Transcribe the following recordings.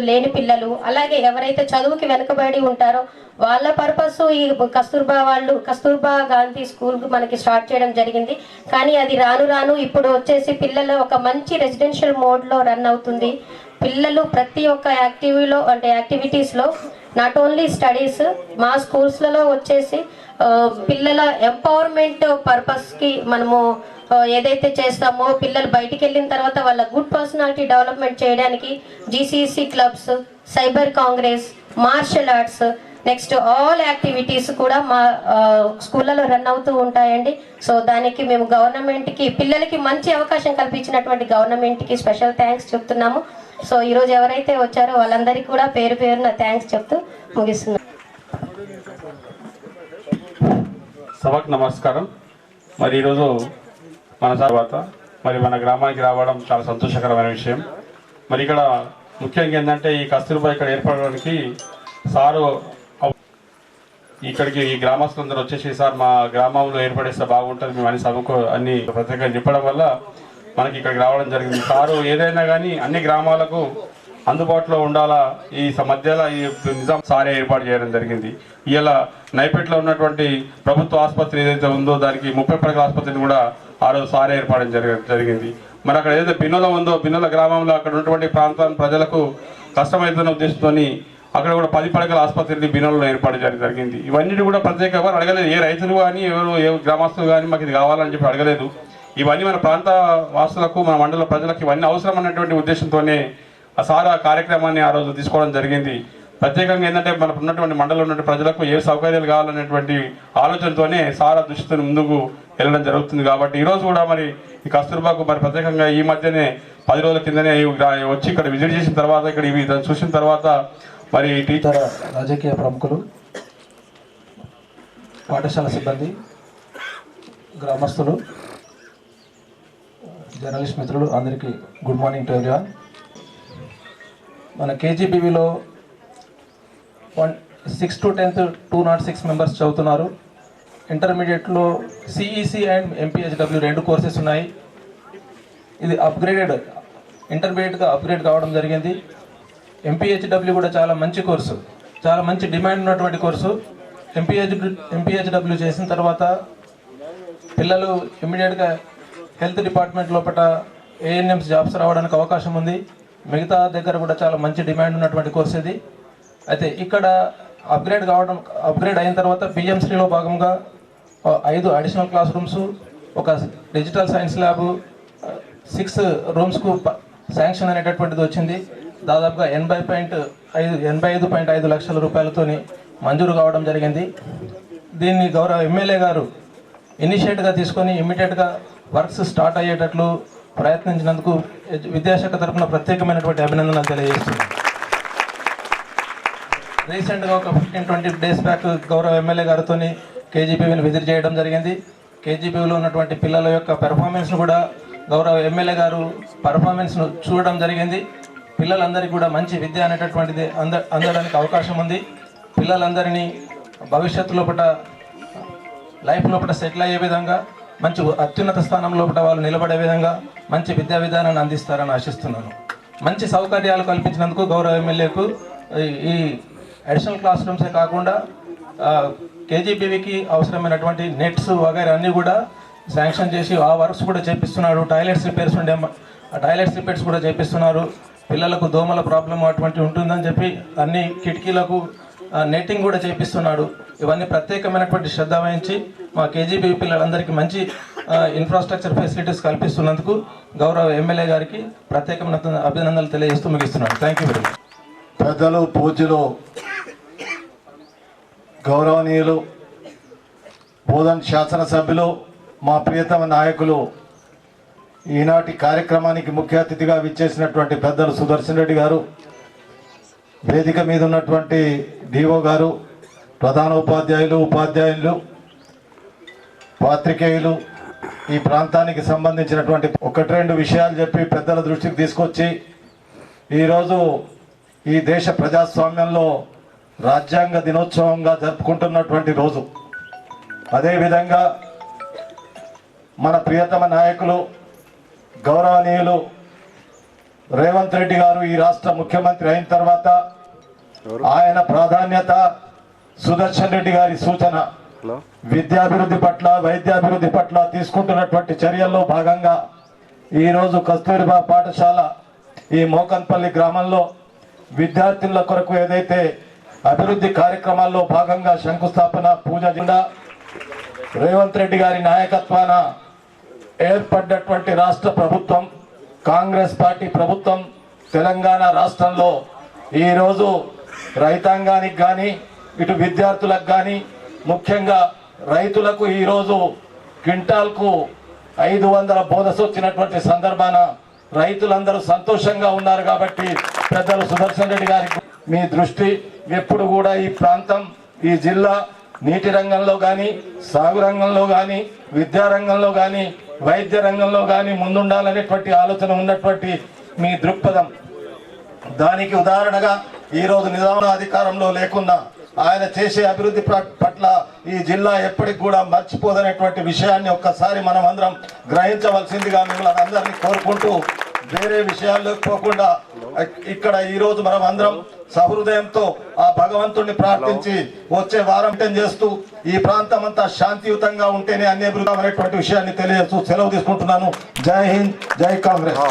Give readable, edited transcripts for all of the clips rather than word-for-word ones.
లేని పిల్లలు, అలాగే ఎవరైతే చదువుకి వెనుకబడి ఉంటారో వాళ్ళ పర్పస్ ఈ కస్తూర్బా గాంధీ స్కూల్ మనకి స్టార్ట్ చేయడం జరిగింది. కానీ అది రాను రాను ఇప్పుడు వచ్చేసి పిల్లలు ఒక మంచి రెసిడెన్షియల్ మోడ్లో రన్ అవుతుంది. పిల్లలు ప్రతి ఒక్క యాక్టివిటీస్లో నాట్ ఓన్లీ స్టడీస్, మా స్కూల్స్లలో వచ్చేసి పిల్లల ఎంపవర్మెంట్ పర్పస్కి మనము ఏదైతే చేస్తామో, పిల్లలు బయటికి వెళ్ళిన తర్వాత వాళ్ళ గుడ్ పర్సనాలిటీ డెవలప్మెంట్ చేయడానికి GCC clubs, cyber congress, martial arts, next all activities కూడా మా స్కూళ్ళలో రన్ అవుతూ ఉంటాయండి. సో దానికి మేము గవర్నమెంట్కి, పిల్లలకి మంచి అవకాశం కల్పించినటువంటి గవర్నమెంట్కి స్పెషల్ థ్యాంక్స్ చెప్తున్నాము. సో ఈరోజు ఎవరైతే వచ్చారో వాళ్ళందరికీ కూడా పేరు పేరున థ్యాంక్స్ చెప్తూ ముగిస్తున్నాం. సభకు నమస్కారం. మరి ఈరోజు మన తర్వాత మన గ్రామానికి రావడం చాలా సంతోషకరమైన విషయం. మరి ఇక్కడ ముఖ్యంగా ఏంటంటే ఈ కస్తూర్బా ఇక్కడ ఏర్పడడానికి సారు ఇక్కడికి ఈ గ్రామస్తులందరూ వచ్చేసి సార్ మా గ్రామంలో ఏర్పడేస్తే బాగుంటుంది, మేము అన్ని సభకు అన్ని ప్రత్యేకంగా చెప్పడం వల్ల మనకి ఇక్కడికి రావడం జరిగింది. సారు ఏదైనా కానీ అన్ని గ్రామాలకు అందుబాటులో ఉండాలా, ఈ మధ్యలో ఈ నిజాం సారే ఏర్పాటు చేయడం జరిగింది. ఇలా నైపేటలో ఉన్నటువంటి ప్రభుత్వ ఆసుపత్రి ఏదైతే ఉందో దానికి 30 పడకల ఆసుపత్రిని కూడా ఆ రోజు సారే ఏర్పాటు జరిగింది. మరి అక్కడ ఏదైతే బిన్నోల ఉందో, బిన్నోల గ్రామంలో అక్కడ ఉన్నటువంటి ప్రాంతం ప్రజలకు కష్టమవుతున్న ఉద్దేశంతో అక్కడ కూడా 10 పడకల ఆసుపత్రిని బిన్నోలలో ఏర్పాటు చేయడం జరిగింది. ఇవన్నీ కూడా ప్రత్యేకంగా అడగలేదు, ఏ రైతులు కానీ ఏ గ్రామస్తులు కానీ మాకు ఇది కావాలని చెప్పి అడగలేదు. ఇవన్నీ మన ప్రాంత వాసులకు, మన మండల ప్రజలకు ఇవన్నీ అవసరం అన్నటువంటి ఉద్దేశంతోనే ఆ సారా కార్యక్రమాన్ని ఆ రోజు తీసుకోవడం జరిగింది. ప్రత్యేకంగా ఏంటంటే మనకు ఉన్నటువంటి మండలంలో ఉన్న ప్రజలకు ఏ సౌకర్యాలు కావాలనేటువంటి ఆలోచనతోనే సారా దృష్టితో ముందుకు వెళ్ళడం జరుగుతుంది. కాబట్టి ఈరోజు కూడా మరి ఈ కస్తూర్బాకు మరి ప్రత్యేకంగా ఈ మధ్యనే 10 రోజుల కిందనే వచ్చి ఇక్కడ విజిట్ చేసిన తర్వాత, ఇక్కడ ఇవి చూసిన తర్వాత మరి టీచర్, రాజకీయ ప్రముఖులు, పాఠశాల సిబ్బంది, గ్రామస్తులు, జర్నలిస్ట్ మిత్రులు అందరికీ గుడ్ మార్నింగ్ టు ఎవ్రీవన్. మన కేజీబీవీలో 6 to 10th 206 మెంబర్స్ చదువుతున్నారు. ఇంటర్మీడియట్లో సిఈసి అండ్ ఎంపీహెచ్డబ్ల్యూ 2 కోర్సెస్ ఉన్నాయి. ఇది ఇంటర్మీడియట్గా అప్గ్రేడ్ కావడం జరిగింది. ఎంపీహెచ్డబ్ల్యూ కూడా చాలా మంచి కోర్సు, చాలా మంచి డిమాండ్ ఉన్నటువంటి కోర్సు. ఎంపీహెచ్డబ్ల్యూ చేసిన తర్వాత పిల్లలు ఇమ్మీడియట్గా హెల్త్ డిపార్ట్మెంట్ లోపల ఏఎన్ఎంస్ జాబ్స్ రావడానికి అవకాశం ఉంది. మిగతా దగ్గర కూడా చాలా మంచి డిమాండ్ ఉన్నటువంటి కోర్స్ ఇది. అయితే ఇక్కడ అప్గ్రేడ్ అయిన తర్వాత పిఎంసీలో భాగంగా 5 అడిషనల్ క్లాస్ రూమ్స్, ఒక డిజిటల్ సైన్స్ ల్యాబ్, 6 రూమ్స్కు శాంక్షన్ అనేటటువంటిది వచ్చింది. దాదాపుగా 85.5 లక్షల రూపాయలతో మంజూరు కావడం జరిగింది. దీన్ని గౌరవ ఎమ్మెల్యే గారు ఇనిషియేట్గా తీసుకొని ఇమ్మీడియట్గా వర్క్స్ స్టార్ట్ అయ్యేటట్లు ప్రయత్నించినందుకు విద్యాశాఖ తరఫున ప్రత్యేకమైనటువంటి అభినందనలు తెలియజేస్తున్నాను. రీసెంట్గా ఒక 15-20 డేస్ బ్యాక్ గౌరవ ఎమ్మెల్యే గారితో కేజీబీవీని విజిట్ చేయడం జరిగింది. కేజీబీవీలో ఉన్నటువంటి పిల్లల యొక్క పెర్ఫార్మెన్స్ను కూడా గౌరవ ఎమ్మెల్యే గారు పర్ఫార్మెన్స్ను చూడడం జరిగింది. పిల్లలందరికీ కూడా మంచి విద్య అనేటటువంటిది అందడానికి అవకాశం ఉంది. పిల్లలందరినీ భవిష్యత్తు లోపల లైఫ్ లోపల సెటిల్ అయ్యే విధంగా, మంచి అత్యున్నత స్థానం లోపల వాళ్ళు నిలబడే విధంగా మంచి విద్యా విధానాన్ని అందిస్తారని ఆశిస్తున్నాను. మంచి సౌకర్యాలు కల్పించినందుకు గౌరవ ఎమ్మెల్యేకు ఈ అడిషనల్ క్లాస్ రూమ్సే కాకుండా కేజీబీవీకి అవసరమైనటువంటి నెట్స్ వగైరా అన్నీ కూడా శాంక్షన్ చేసి ఆ వర్క్స్ కూడా చేపిస్తున్నాడు. టాయిలెట్స్ రిపేర్స్ ఉండే ఆ టాయిలెట్స్ రిపేర్స్ కూడా చేపిస్తున్నారు. పిల్లలకు దోమల ప్రాబ్లం అటువంటి ఉంటుందని చెప్పి అన్ని కిటికీలకు నెట్టింగ్ కూడా చేపిస్తున్నాడు. ఇవన్నీ ప్రత్యేకమైనటువంటి శ్రద్ధ వహించి మా కేజీబీ పిల్లలందరికీ మంచి ఇన్ఫ్రాస్ట్రక్చర్ ఫెసిలిటీస్ కల్పిస్తున్నందుకు గౌరవ ఎమ్మెల్యే గారికి ప్రత్యేకమైన అభినందనలు తెలియజేస్తూ ముగిస్తున్నాను. Thank you very much. పెద్దలు, పూజ్యులు, గౌరవనీయులు, బోధన్ శాసనసభ్యులు, మా ప్రియతమ నాయకులు, ఈనాటి కార్యక్రమానికి ముఖ్య అతిథిగా విచ్చేసినటువంటి పెద్దలు సుదర్శన్ రెడ్డి గారు, వేదిక మీద ఉన్నటువంటి డిఓ గారు, ప్రధాన ఉపాధ్యాయులు, పాత్రికేయులు, ఈ ప్రాంతానికి సంబంధించినటువంటి 1-2 విషయాలు చెప్పి పెద్దల దృష్టికి తీసుకొచ్చి ఈరోజు ఈ దేశ ప్రజాస్వామ్యంలో రాజ్యాంగ దినోత్సవంగా జరుపుకుంటున్నటువంటి రోజు. అదేవిధంగా మన ప్రియతమ నాయకులు, గౌరవనీయులు రేవంత్ రెడ్డి గారు ఈ రాష్ట్ర ముఖ్యమంత్రి అయిన తర్వాత ఆయన ప్రాధాన్యత, సుదర్శన్ రెడ్డి గారి సూచన, విద్యాభివృద్ధి పట్ల, వైద్యాభివృద్ధి పట్ల తీసుకుంటున్నటువంటి చర్యల్లో భాగంగా ఈరోజు కస్తూరిబా పాఠశాల ఈ మోకన్పల్లి గ్రామంలో విద్యార్థుల కొరకు ఏదైతే అభివృద్ధి కార్యక్రమాల్లో భాగంగా శంకుస్థాపన పూజ జెండా రేవంత్ రెడ్డి గారి నాయకత్వాన ఏర్పడ్డటువంటి రాష్ట్ర ప్రభుత్వం, కాంగ్రెస్ పార్టీ ప్రభుత్వం తెలంగాణ రాష్ట్రంలో ఈరోజు రైతాంగానికి కానీ ఇటు విద్యార్థులకు కానీ ముఖ్యంగా రైతులకు ఈరోజు క్వింటాల్కు 500 బోనస్ వచ్చినటువంటి సందర్భాన రైతులందరూ సంతోషంగా ఉన్నారు. కాబట్టి పెద్దలు సుదర్శన్ రెడ్డి గారికి మీ దృష్టి ఎప్పుడు కూడా ఈ ప్రాంతం, ఈ జిల్లా నీటి రంగంలో కానీ, సాగు రంగంలో కానీ, విద్యారంగంలో కానీ, వైద్య రంగంలో కానీ ముందుండాలనేటువంటి ఆలోచన ఉన్నటువంటి మీ దృక్పథం. దానికి ఉదాహరణగా ఈరోజు నిజాం అధికారంలో లేకున్నా ఆయన చేసే అభివృద్ధి పట్ల ఈ జిల్లా ఎప్పటికి కూడా మర్చిపోదనేటువంటి విషయాన్ని ఒక్కసారి మనం అందరం గ్రహించవలసిందిగా మిమ్మల్ని అందరినీ కోరుకుంటూ, వేరే విషయాల్లోకి పోకుండా ఇక్కడ ఈరోజు మనం అందరం సహృదయంతో ఆ భగవంతుడిని ప్రార్థించి వచ్చే వారం చేస్తూ ఈ ప్రాంతం అంతా శాంతియుతంగా ఉంటేనే అన్ని అభివృద్ధి అనేటువంటి విషయాన్ని తెలియజేస్తూ సెలవు తీసుకుంటున్నాను. జై హింద్, జై కాంగ్రెస్.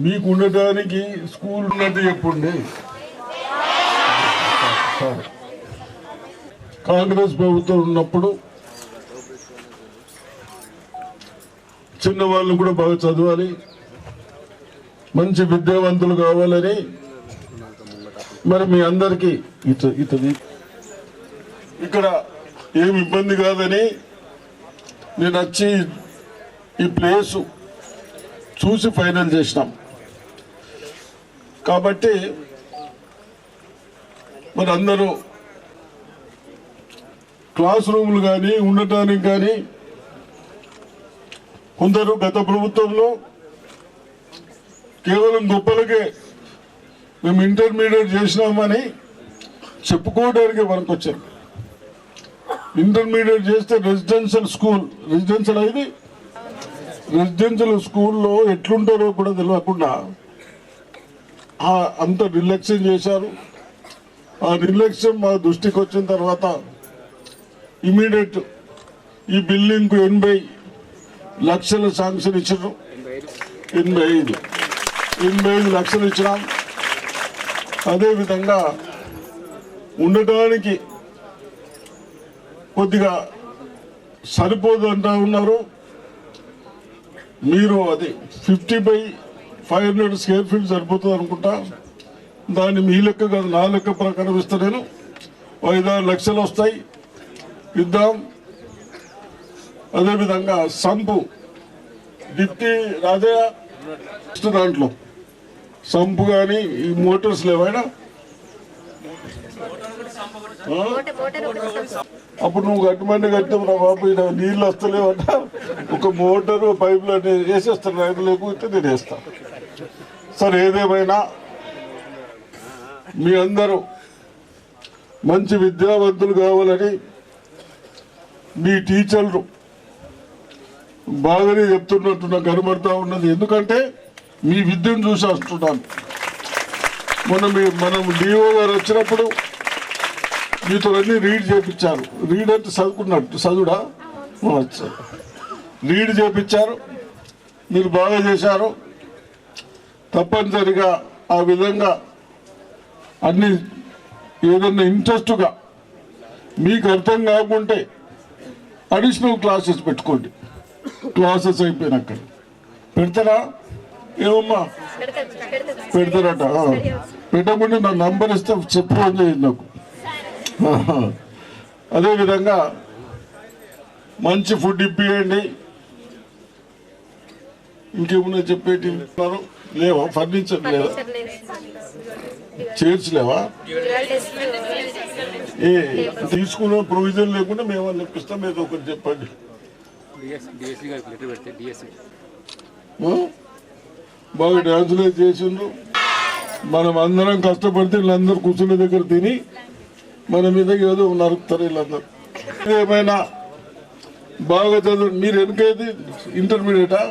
మీకు ఉండటానికి స్కూల్ ఉన్నట్టు చెప్పండి. సరే. కాంగ్రెస్ ప్రభుత్వం ఉన్నప్పుడు చిన్నవాళ్ళు కూడా బాగా చదవాలి, మంచి విద్యావంతులు కావాలని మరి మీ అందరికీ ఇతని ఇక్కడ ఏమి ఇబ్బంది కాదని నేను వచ్చి ఈ ప్లేసు చూసి ఫైనల్ చేసినాం. కాబట్టి మరి అందరూ క్లాస్ రూములు కానీ ఉండటానికి కానీ కొందరు గత ప్రభుత్వంలో కేవలం గొప్పలకే మేము ఇంటర్మీడియట్ చేసినామని చెప్పుకోవడానికి మనకు వచ్చారు. ఇంటర్మీడియట్ చేస్తే రెసిడెన్షియల్ స్కూల్లో ఎట్లుంటారో కూడా తెలియకుండా అంత నిర్లక్ష్యం చేశారు. ఆ నిర్లక్ష్యం మా దృష్టికి వచ్చిన తర్వాత ఇమీడియట్ ఈ బిల్డింగ్కు 80 లక్షల శాంక్షన్ ఇచ్చారు. 85 లక్షలు ఇచ్చినాం. అదేవిధంగా ఉండటానికి కొద్దిగా సరిపోదు అంటా ఉన్నారు. మీరు అది 50/500 స్క్వేర్ ఫీట్ సరిపోతుంది అనుకుంటా. దాన్ని మీ లెక్క కాదు, నా లెక్క ప్రకారం ఇస్తా. నేను 5-6 లక్షలు వస్తాయి, ఇద్దాం. అదేవిధంగా సంపు డిప్టీ రాజయ్య దాంట్లో సంపు కానీ ఈ మోటార్స్ లేవైనా అప్పుడు నువ్వు కట్టమంటే కట్టావు నా బాబు, నీళ్ళు వస్తలేవట. ఒక మోటారు పైపులు అంటే వేసేస్తాను, రైతు లేకపోతే నేను వేస్తాను. సరే, ఏదేమైనా మీ అందరూ మంచి విద్యావంతులు కావాలని మీ టీచర్లు బాగానే చెప్తున్నట్టు నాకు కనబడతా ఉన్నది. ఎందుకంటే మీ విద్యను చూసి వస్తున్నాను. మనం డిఓ గారు వచ్చినప్పుడు మీతో అన్ని రీడ్ చేయించారు. రీడ్ అంటే చదువుకున్నట్టు చదువుడా రీడ్ చేయించారు. మీరు బాగా చేశారు. తప్పనిసరిగా ఆ విధంగా అన్ని ఏదన్నా ఇంట్రెస్ట్గా మీకు అర్థం కాకుంటే అడిషనల్ క్లాసెస్ పెట్టుకోండి. క్లాసెస్ అయిపోయినాక పెడతారా? ఏమమ్మా పెడతారట. పెట్టకుండా నా నంబర్ ఇస్తే చెప్పు అని చేయండి నాకు. అదేవిధంగా మంచి ఫుడ్ ఇప్పియండి. ఇంకేమన్నా చెప్పేటి లేవా? ఫర్నిచర్ లేవా? చైర్స్ లేవా? తీసుకున్న ప్రొవిజన్ లేకుండా మేము లెక్కిస్తాం. ఏదో ఒకటి చెప్పండి. బాగా డ్యాన్సులు చేసిండ్రు. మనం అందరం కష్టపడితే వీళ్ళందరూ కూర్చునే దగ్గర తిని మన మీద ఏదో నరుకుతారు వీళ్ళందరూ. ఏమైనా బాగా చదువు. మీరు వెనకేది ఇంటర్మీడియటా?